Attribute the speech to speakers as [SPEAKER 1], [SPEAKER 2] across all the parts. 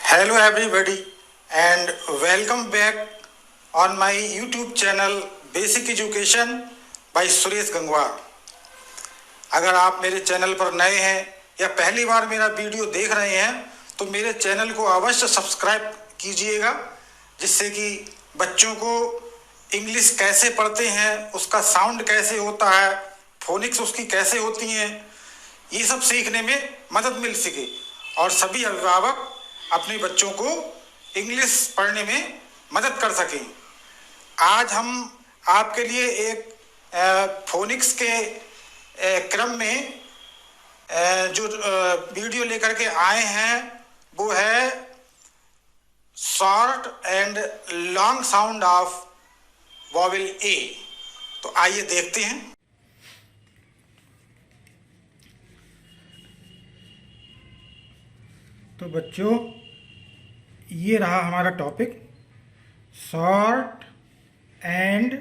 [SPEAKER 1] Hello everybody and welcome back on my YouTube channel Basic Education by Suresh Gangwar. अगर आप मेरे channel पर नए हैं या पहली बार मेरा वीडियो देख रहे हैं तो मेरे चैनल को अवश्य सब्सक्राइब कीजिएगा, जिससे कि बच्चों को इंग्लिश कैसे पढ़ते हैं, उसका साउंड कैसे होता है, फोनिक्स उसकी कैसे होती हैं, ये सब सीखने में मदद मिल सके और सभी अभिभावक अपने बच्चों को इंग्लिश पढ़ने में मदद कर सकें। आज हम आपके लिए एक फोनिक्स के क्रम में जो वीडियो लेकर के आए हैं वो है short and long sound of vowel A. तो आइए देखते हैं। तो बच्चों, ये रहा हमारा topic, short and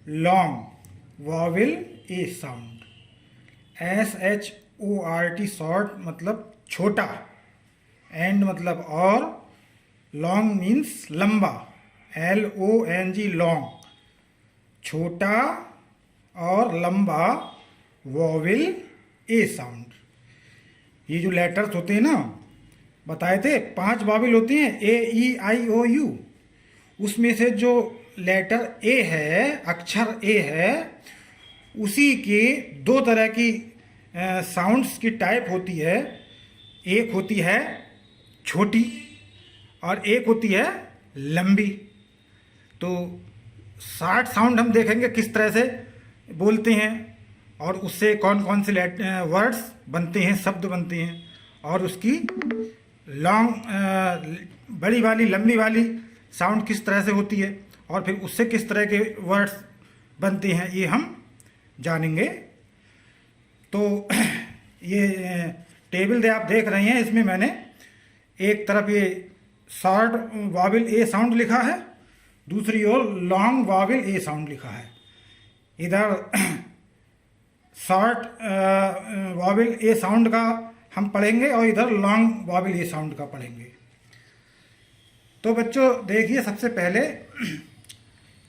[SPEAKER 1] long vowel A sound. SHORT short मतलब छोटा, एंड मतलब और, लॉन्ग मीन्स लंबा, LONG लॉन्ग, छोटा और लंबा वॉवेल ए साउंड। ये जो लेटर्स होते हैं ना, बताए थे 5 वॉवेल होती हैं, AEIOU। उसमें से जो लेटर ए है, अक्षर ए है, उसी के 2 तरह की साउंड्स की टाइप होती है। एक होती है छोटी और एक होती है लंबी। तो शॉर्ट साउंड हम देखेंगे किस तरह से बोलते हैं और उससे कौन कौन से वर्ड्स बनते हैं, शब्द बनते हैं, और उसकी लॉन्ग बड़ी वाली लंबी वाली साउंड किस तरह से होती है और फिर उससे किस तरह के वर्ड्स बनते हैं, ये हम जानेंगे। तो ये टेबल दे आप देख रहे हैं, इसमें मैंने एक तरफ ये शॉर्ट वॉवेल ए साउंड लिखा है, दूसरी ओर लॉन्ग वॉवेल ए साउंड लिखा है। इधर शॉर्ट वॉवेल ए साउंड का हम पढ़ेंगे और इधर लॉन्ग वॉवेल ए साउंड का पढ़ेंगे। तो बच्चों देखिए, सबसे पहले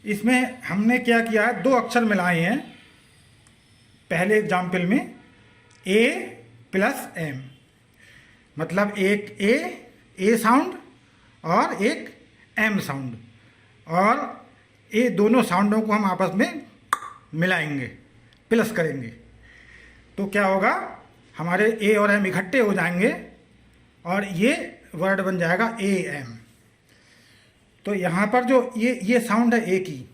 [SPEAKER 1] इसमें हमने क्या किया है, 2 अक्षर मिलाए हैं। पहले एग्जाम्पल में A प्लस M, मतलब एक ए साउंड और एक M साउंड, और ये दोनों साउंडों को हम आपस में मिलाएंगे, प्लस करेंगे। तो क्या होगा, हमारे ए और एम इकट्ठे हो जाएंगे और ये वर्ड बन जाएगा AM। तो यहाँ पर जो ये साउंड है ए की,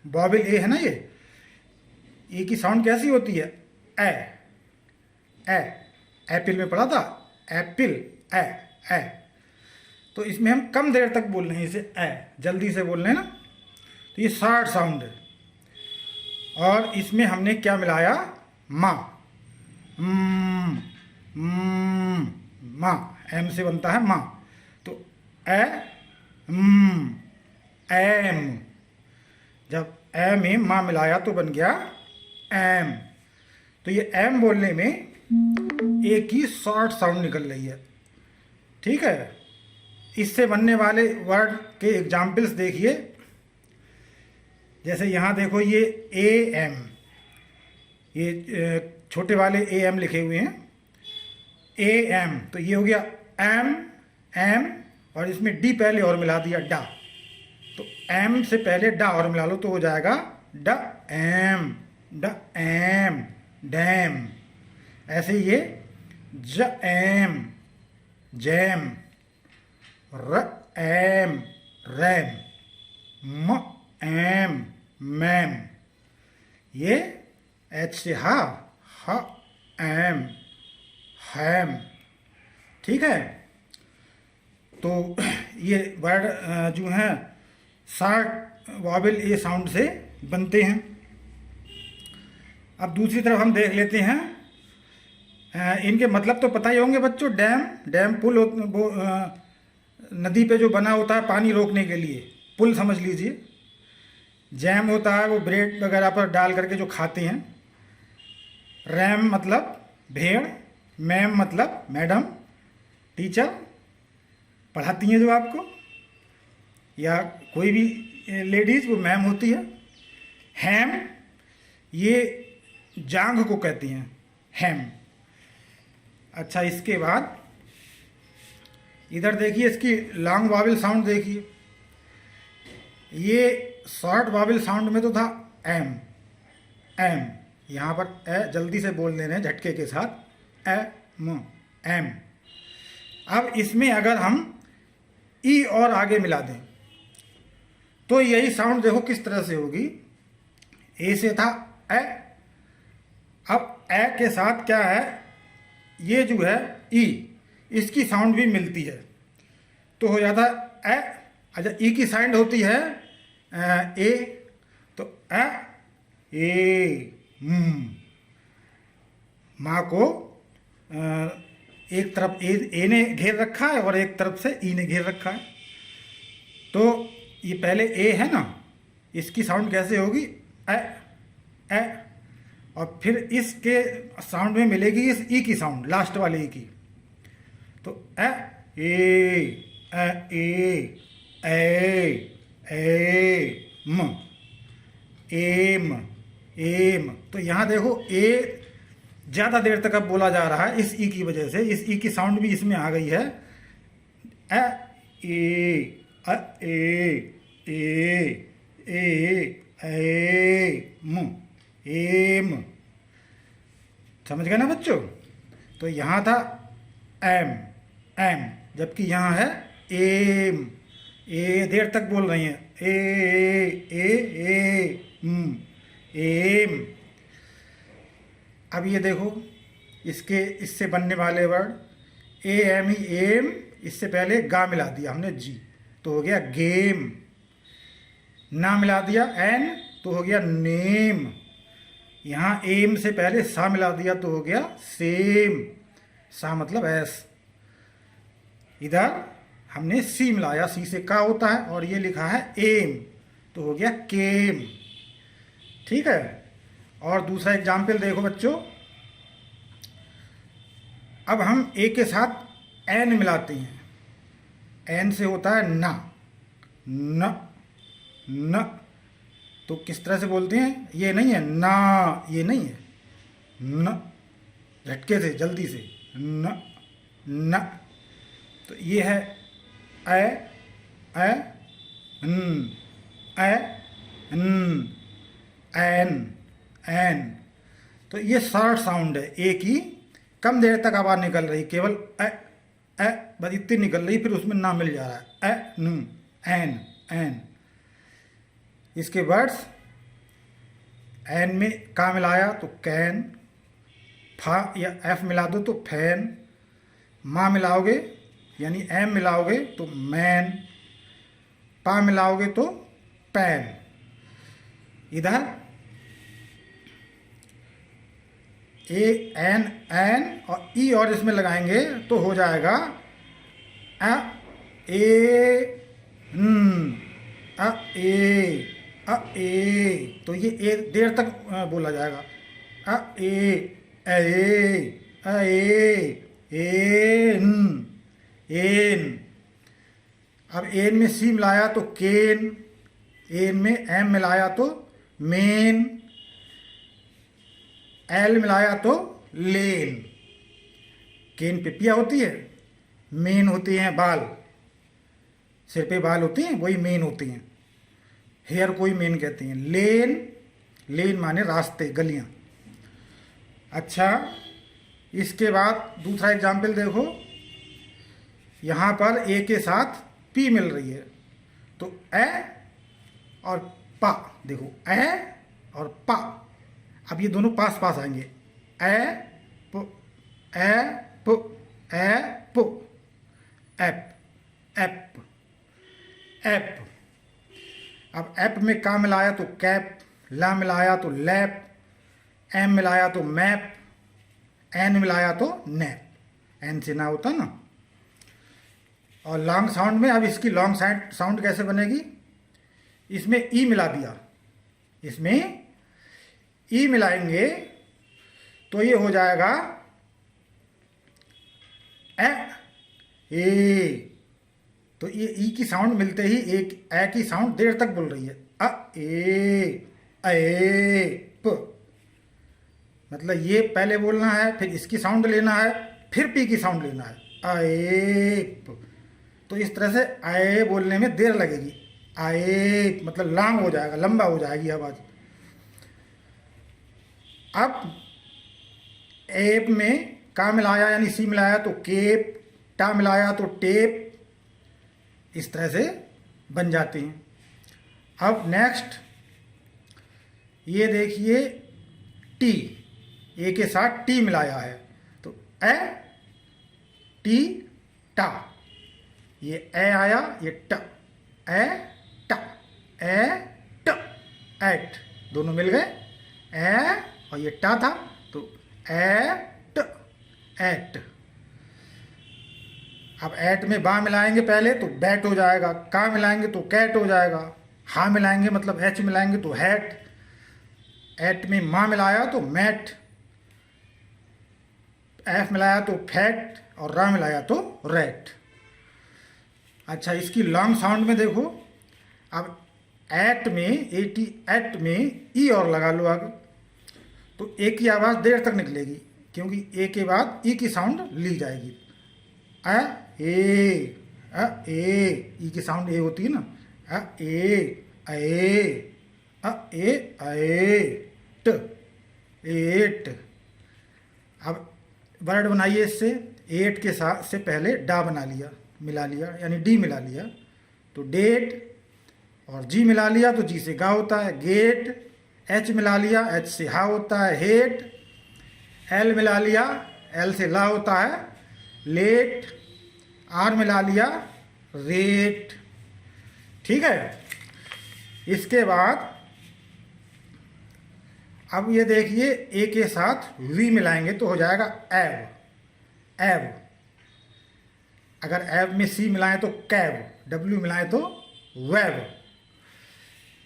[SPEAKER 1] वॉवेल ए है ना, ये ए की साउंड कैसी होती है, ए एप्पल में पढ़ा था, एप्पल ए। तो इसमें हम कम देर तक बोल रहे हैं इसे, जल्दी से बोल रहे हैं ना, तो ये शॉर्ट साउंड है। और इसमें हमने क्या मिलाया, माँ, माँ, एम से बनता है माँ। तो एम, जब ए में माँ मिलाया तो बन गया एम। तो ये एम बोलने में एक ही शॉर्ट साउंड निकल रही है, ठीक है। इससे बनने वाले वर्ड के एग्जाम्पल्स देखिए। जैसे यहाँ देखो, ये AM, ये छोटे वाले AM लिखे हुए हैं, AM। तो ये हो गया एम, और इसमें डी पहले और मिला दिया, डा। तो एम से पहले डा और मिला लो तो हो जाएगा ड एम, डैम। ऐसे ये ज एम, जैम, र एम, रैम, म एम, मैम। ये एच से ह एम, हैम, ठीक है। तो ये वर्ड जो हैं शॉर्ट वॉवेल ए साउंड से बनते हैं। अब दूसरी तरफ हम देख लेते हैं, इनके मतलब तो पता ही होंगे बच्चों। डैम पुल, वो नदी पे जो बना होता है पानी रोकने के लिए, पुल समझ लीजिए। जैम होता है वो ब्रेड वगैरह पर डाल करके जो खाते हैं। रैम मतलब भेड़, मैम मतलब मैडम, टीचर, पढ़ाती हैं जो आपको, या कोई भी लेडीज़, वो मैम होती है। हैम, ये जांघ को कहती हैं, हैम। अच्छा, इसके बाद इधर देखिए, इसकी लॉन्ग वावेल साउंड देखिए। ये शॉर्ट वावेल साउंड में तो था एम, एम। यहाँ पर ए जल्दी से बोल दे रहे हैं झटके के साथ, ए म, एम। अब इसमें अगर हम ई और आगे मिला दें तो यही साउंड देखो किस तरह से होगी। ए से था ए, अब ए के साथ क्या है, ये जो है ई, इसकी साउंड भी मिलती है तो हो जाता है ए। अच्छा, ई की साउंड होती है ए, तो ए माँ को एक तरफ ए ने घेर रखा है और एक तरफ से ई ने घेर रखा है। तो ये पहले ए है ना, इसकी साउंड कैसे होगी, ए ए, और फिर इसके साउंड में मिलेगी इस ई की साउंड, लास्ट वाले ई की। तो ए म, एम, एम। तो यहाँ देखो ए ज़्यादा देर तक अब बोला जा रहा है इस ई की वजह से, इस ई की साउंड भी इसमें आ गई है। ए म, एम। समझ गए ना बच्चों? तो यहाँ था एम, एम, जबकि यहाँ है एम। ए देर तक बोल रही हैं, एम। अब ये देखो, इसके इससे बनने वाले word A M E, M. इससे पहले गा मिला दिया हमने जी, तो हो गया गेम। ना मिला दिया एन, तो हो गया नेम। यहाँ एम से पहले सा मिला दिया तो हो गया सेम। सा मतलब एस। इधर हमने सी मिलाया, सी से का होता है, और ये लिखा है एम, तो हो गया केम। ठीक है। और दूसरा एग्जाम्पल देखो बच्चों, अब हम ए के साथ एन मिलाते हैं। एन से होता है ना, न, न। तो किस तरह से बोलते हैं, ये नहीं है ना, ये नहीं है न, झटके से जल्दी से न, न। तो ये है ए न, ए न, एन, एन। तो ये शॉर्ट साउंड है, ए की कम देर तक आवाज़ निकल रही, केवल ए बस इतनी निकल रही, फिर उसमें ना मिल जा रहा है, ए न, एन, एन। इसके वर्ड्स, एन में का मिलाया तो कैन, फा या एफ मिला दो तो फैन, माँ मिलाओगे यानी एम मिलाओगे तो मैन, पा मिलाओगे तो पैन। इधर ए एन, एन और ई और इसमें लगाएंगे तो हो जाएगा अ ए न, अ ए। तो ये ए देर तक बोला जाएगा, अ ए एन, एन। अब एन में सी मिलाया तो केन, एन में एम मिलाया तो मेन, एल मिलाया तो लेन। केन पिपिया होती है, मेन होती हैं बाल, सिर पे बाल होती हैं, वही मेन होती हैं। हेयर कोई मेन कहती हैं। लेन, लेन माने रास्ते, गलियां। अच्छा, इसके बाद दूसरा एग्जाम्पल देखो, यहाँ पर ए के साथ पी मिल रही है तो ए और पा, देखो ए और पा। अब ये दोनों पास पास आएंगे, ए प, ए प, ए प, एप, एप, एप। अब एप में का मिलाया तो कैप, ला मिलाया तो लैप, एम मिलाया तो मैप, एन मिलाया तो नैप। एन से ना होता ना। और लॉन्ग साउंड में, अब इसकी लॉन्ग साउंड कैसे बनेगी, इसमें ई मिला दिया, इसमें ई मिलाएंगे तो ये हो जाएगा ए तो ये ई की साउंड मिलते ही एक ए की साउंड देर तक बोल रही है, ए प। मतलब ये पहले बोलना है, फिर इसकी साउंड लेना है, फिर पी की साउंड लेना है, आएप। तो इस तरह से आए बोलने में देर लगेगी, आएप मतलब लॉन्ग हो जाएगा, लंबा हो जाएगी आवाज़। अब एप में का मिलाया यानी सी मिलाया तो केप, टा मिलाया तो टेप, इस तरह से बन जाती हैं। अब नेक्स्ट ये देखिए टी, ए के साथ टी मिलाया है तो ए टी टा, ये ए आया, ये ट, ए ट, ए ट, एट, दोनों मिल गए, ए और ये टा था तो एट, एट। अब एट में बा मिलाएंगे पहले तो बैट हो जाएगा, का मिलाएंगे तो कैट हो जाएगा, हा मिलाएंगे मतलब एच मिलाएंगे तो हैट, एट में माँ मिलाया तो मैट, एफ मिलाया तो फैट और रा मिलाया तो रैट। अच्छा, इसकी लॉन्ग साउंड में देखो, अब एट में एटी एट में ई और लगा लो आगे तो ए की आवाज़ देर तक निकलेगी क्योंकि ए के बाद ई की साउंड ली जाएगी, ए ई की साउंड ए होती है ना, ट, एट। अब वर्ड बनाइए इससे, एट के साथ से पहले डा बना लिया, मिला लिया यानी डी मिला लिया तो डेट, और जी मिला लिया तो जी से गा होता है गेट, एच मिला लिया एच से हा होता है हेट, एल मिला लिया एल से ला होता है लेट, आर मिला लिया रेट। ठीक है, इसके बाद अब ये देखिए ए के साथ वी मिलाएंगे तो हो जाएगा एव, एव। अगर एव में सी मिलाएं तो कैव, डब्ल्यू मिलाएं तो वेव।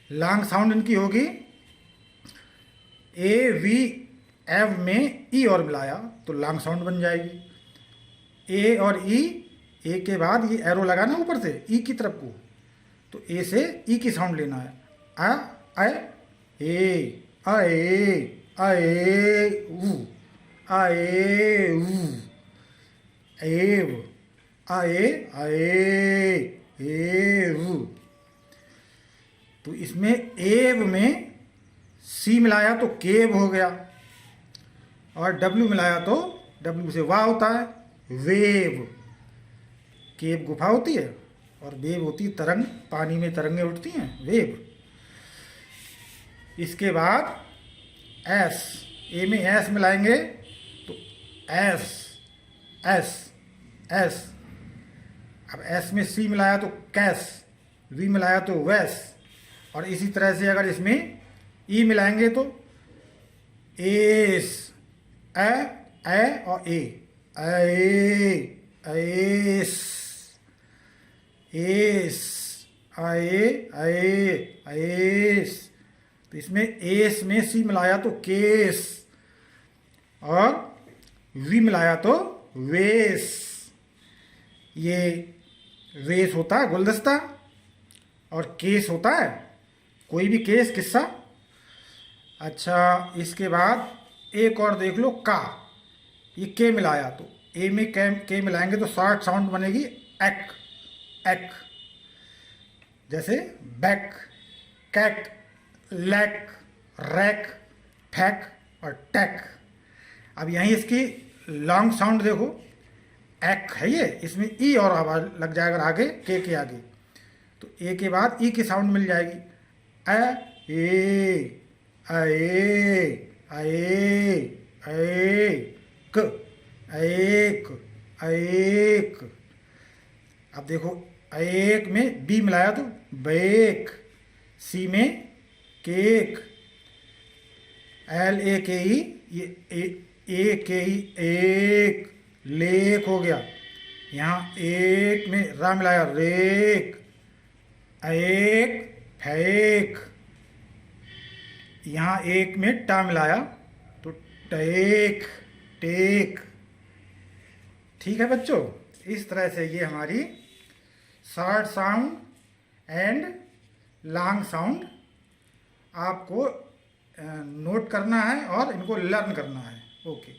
[SPEAKER 1] लॉन्ग साउंड इनकी होगी, ए वी एव में ई और मिलाया तो लॉन्ग साउंड बन जाएगी, ए और ई, ए के बाद ये एरो लगाना ऊपर से ई की तरफ को तो ए से ई की साउंड लेना है, आ ए आए ऊ, आए ऊ, एव, आए आए एव। तो इसमें एव में सी मिलाया तो केव हो गया और डब्ल्यू मिलाया तो डब्ल्यू से वाह होता है वेव। केव गुफा होती है और वेव होती है तरंग, पानी में तरंगें उठती हैं, वेव। इसके बाद एस, ए में एस मिलाएंगे तो एस, एस, एस। अब एस में सी मिलाया तो कैस, वी मिलाया तो वैस, और इसी तरह से अगर इसमें ई मिलाएंगे तो एस, ए और एस, एस, एस। तो इसमें एस में सी मिलाया तो केस और वी मिलाया तो वेस। ये वेस होता है गुलदस्ता और केस होता है कोई भी केस, किस्सा। अच्छा, इसके बाद एक और देख लो का, ये के मिलाया तो ए में के मिलाएंगे तो शॉर्ट साउंड बनेगी एक, एक। जैसे बैक, कैक, लैक, रैक, फैक और टैक। अब यहीं इसकी लॉन्ग साउंड देखो, एक है ये, इसमें ई और आवाज़ लग जाएगा आगे के आगे तो ए के बाद ई की साउंड मिल जाएगी, ए क, एक, एक। अब देखो एक में बी मिलाया तो बेक, सी में केक, एल ए के ई, ये ए के ई एक, लेक हो गया। यहाँ एक में रा मिलाया रेक, एक फेक। यहाँ एक में टा मिलाया तो टेक, टेक। ठीक है बच्चों, इस तरह से ये हमारी short sound and long sound आपको नोट करना है और इनको लर्न करना है। ओके।